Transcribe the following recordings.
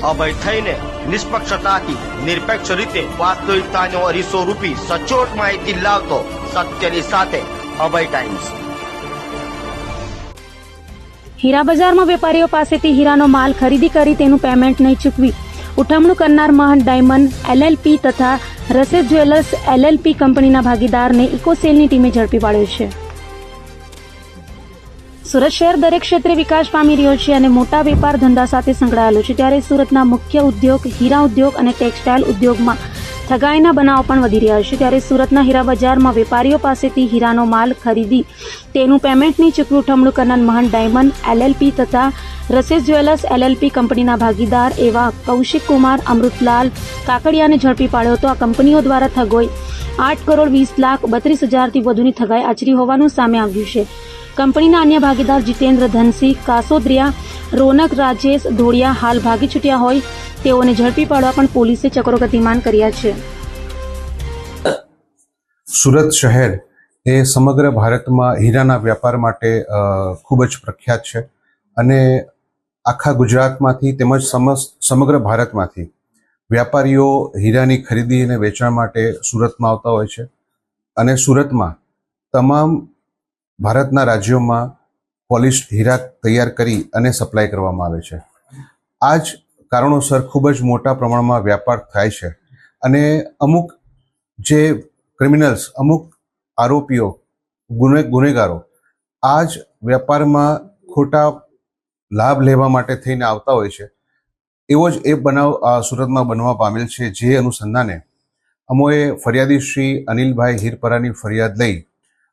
અભય થઈને નિષ્પક્ષતાથી નિરપેક્ષ રીતે વાસ્તવિકતાનો અરીસો રૂપી સચોટ માહિતી લાવતો સત્યની સાથે અભય ટાઈમ્સ। હીરા બજારમાં વેપારીઓ પાસેથી હીરાનો માલ ખરીદી કરી તેનું પેમેન્ટ નહીં ચૂકવી ઉઠમણું કરનાર મહંત ડાયમંડ LLP તથા રસેસ જ્વેલર્સ LLP કંપનીના ભાગીદારને ઇકોસેલની ટીમે ઝડપી પાડ્યો છે। સુરત શહેર દરેક ક્ષેત્રે વિકાસ પામી રહ્યો છે અને મોટા વેપાર ધંધા સાથે સંકળાયેલો છે, ત્યારે સુરતના મુખ્ય ઉદ્યોગ હીરા ઉદ્યોગ અને ટેક્સટાઇલ ઉદ્યોગમાં ઠગાઈના બનાવો પણ વધી રહ્યા છે। ત્યારે સુરતના હીરા બજારમાં વેપારીઓ પાસેથી હીરાનો માલ ખરીદી તેનું પેમેન્ટ નહીં ચૂકવી ઉઠમણું કરનાર મહંત ડાયમંડ LLP તથા રસેસ જ્વેલર્સ LLP કંપનીના ભાગીદાર એવા કૌશિક કુમાર અમૃતલાલ કાકડિયાને ઝડપી પાડ્યો હતો। આ કંપનીઓ દ્વારા ઠગોઈ 8,20,32,000થી વધુની ઠગાઈ આચરી હોવાનું સામે આવ્યું છે। કંપનીના અન્ય ભાગીદાર જીતેન્દ્ર ધનસિંહ કાસોદ્રિયા, રોનક રાજેશ ધોળિયા હાલ ભાગી છૂટ્યા હોય તેઓને ઝડપી પાડવા પણ પોલીસે ચક્રો ગતિમાન કર્યા છે। સુરત શહેર એ સમગ્ર ભારતમાં હીરાના વ્યાપાર માટે ખૂબ જ પ્રખ્યાત છે અને આખા ગુજરાતમાંથી તેમજ સમગ્ર ભારતમાંથી વ્યાપારીઓ હીરાની ખરીદી અને વેચાણ માટે સુરતમાં આવતા હોય છે અને સુરતમાં તમામ ભારતના રાજ્યોમાં પોલિશ્ડ હીરા તૈયાર કરી અને સપ્લાય કરવામાં આવે છે। આ જ કારણોસર ખૂબ જ મોટા પ્રમાણમાં વ્યાપાર થાય છે અને અમુક જે ક્રિમિનલ્સ, અમુક આરોપીઓ, ગુનેગારો આ જ વ્યાપારમાં ખોટા લાભ લેવા માટે થઈને આવતા હોય છે। એવો જ એ બનાવ સુરતમાં બનવા પામેલ છે, જે અનુસંધાને અમોએ ફરિયાદી શ્રી અનિલભાઈ હિરપરાની ફરિયાદ લઈ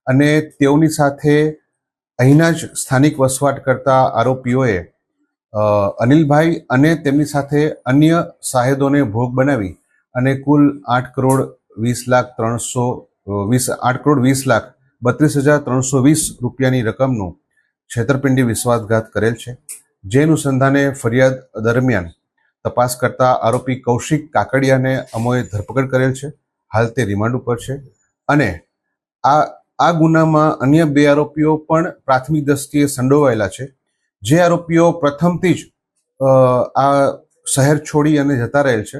અને તેઓની સાથે અહીંના જ સ્થાનિક વસવાટ કરતા આરોપીઓએ અનિલભાઈ અને તેમની સાથે અન્ય સાહેદોને ભોગ બનાવી અને કુલ 8,20,32,320 રૂપિયાની રકમનું છેતરપિંડી વિશ્વાસઘાત કરેલ છે। જે અનુસંધાને ફરિયાદ દરમિયાન તપાસ કરતા આરોપી કૌશિક કાકડિયાને અમોએ ધરપકડ કરેલ છે। હાલ તે રિમાન્ડ ઉપર છે અને આ ગુનામાં અન્ય 2 આરોપીઓ પણ પ્રાથમિક દ્રષ્ટિએ સંડોવાયેલા છે। જે આરોપીઓ પ્રથમથી જ આ શહેર છોડી અને જતા રહેલ છે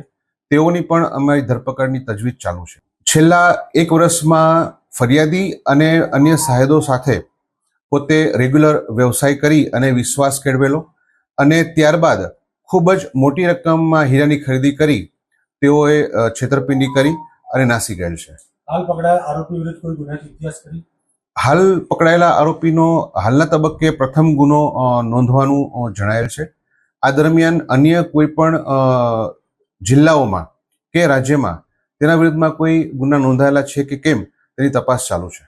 તેઓની પણ અમારી ધરપકડની તજવીજ ચાલુ છે। છેલ્લા 1 વર્ષમાં ફરિયાદી અને અન્ય સાહેદો સાથે પોતે રેગ્યુલર વ્યવસાય કરી અને વિશ્વાસ કેળવેલો અને ત્યારબાદ ખૂબ જ મોટી રકમમાં હીરાની ખરીદી કરી તેઓએ છેતરપિંડી કરી અને નાસી ગયેલ છે। હાલ પકડાયેલા આરોપી વિરુદ્ધ કોઈ ગુનાહિત ઇતિહાસ કરી? હાલ પકડાયેલા આરોપીનો હાલના તબક્કે પ્રથમ ગુનો નોંધવાનું જણાયેલ છે। આ દરમિયાન અન્ય કોઈ પણ જિલ્લાઓમાં કે રાજ્યમાં તેના વિરુદ્ધમાં કોઈ ગુના નોંધાયેલા છે કે કેમ તેની તપાસ ચાલુ છે।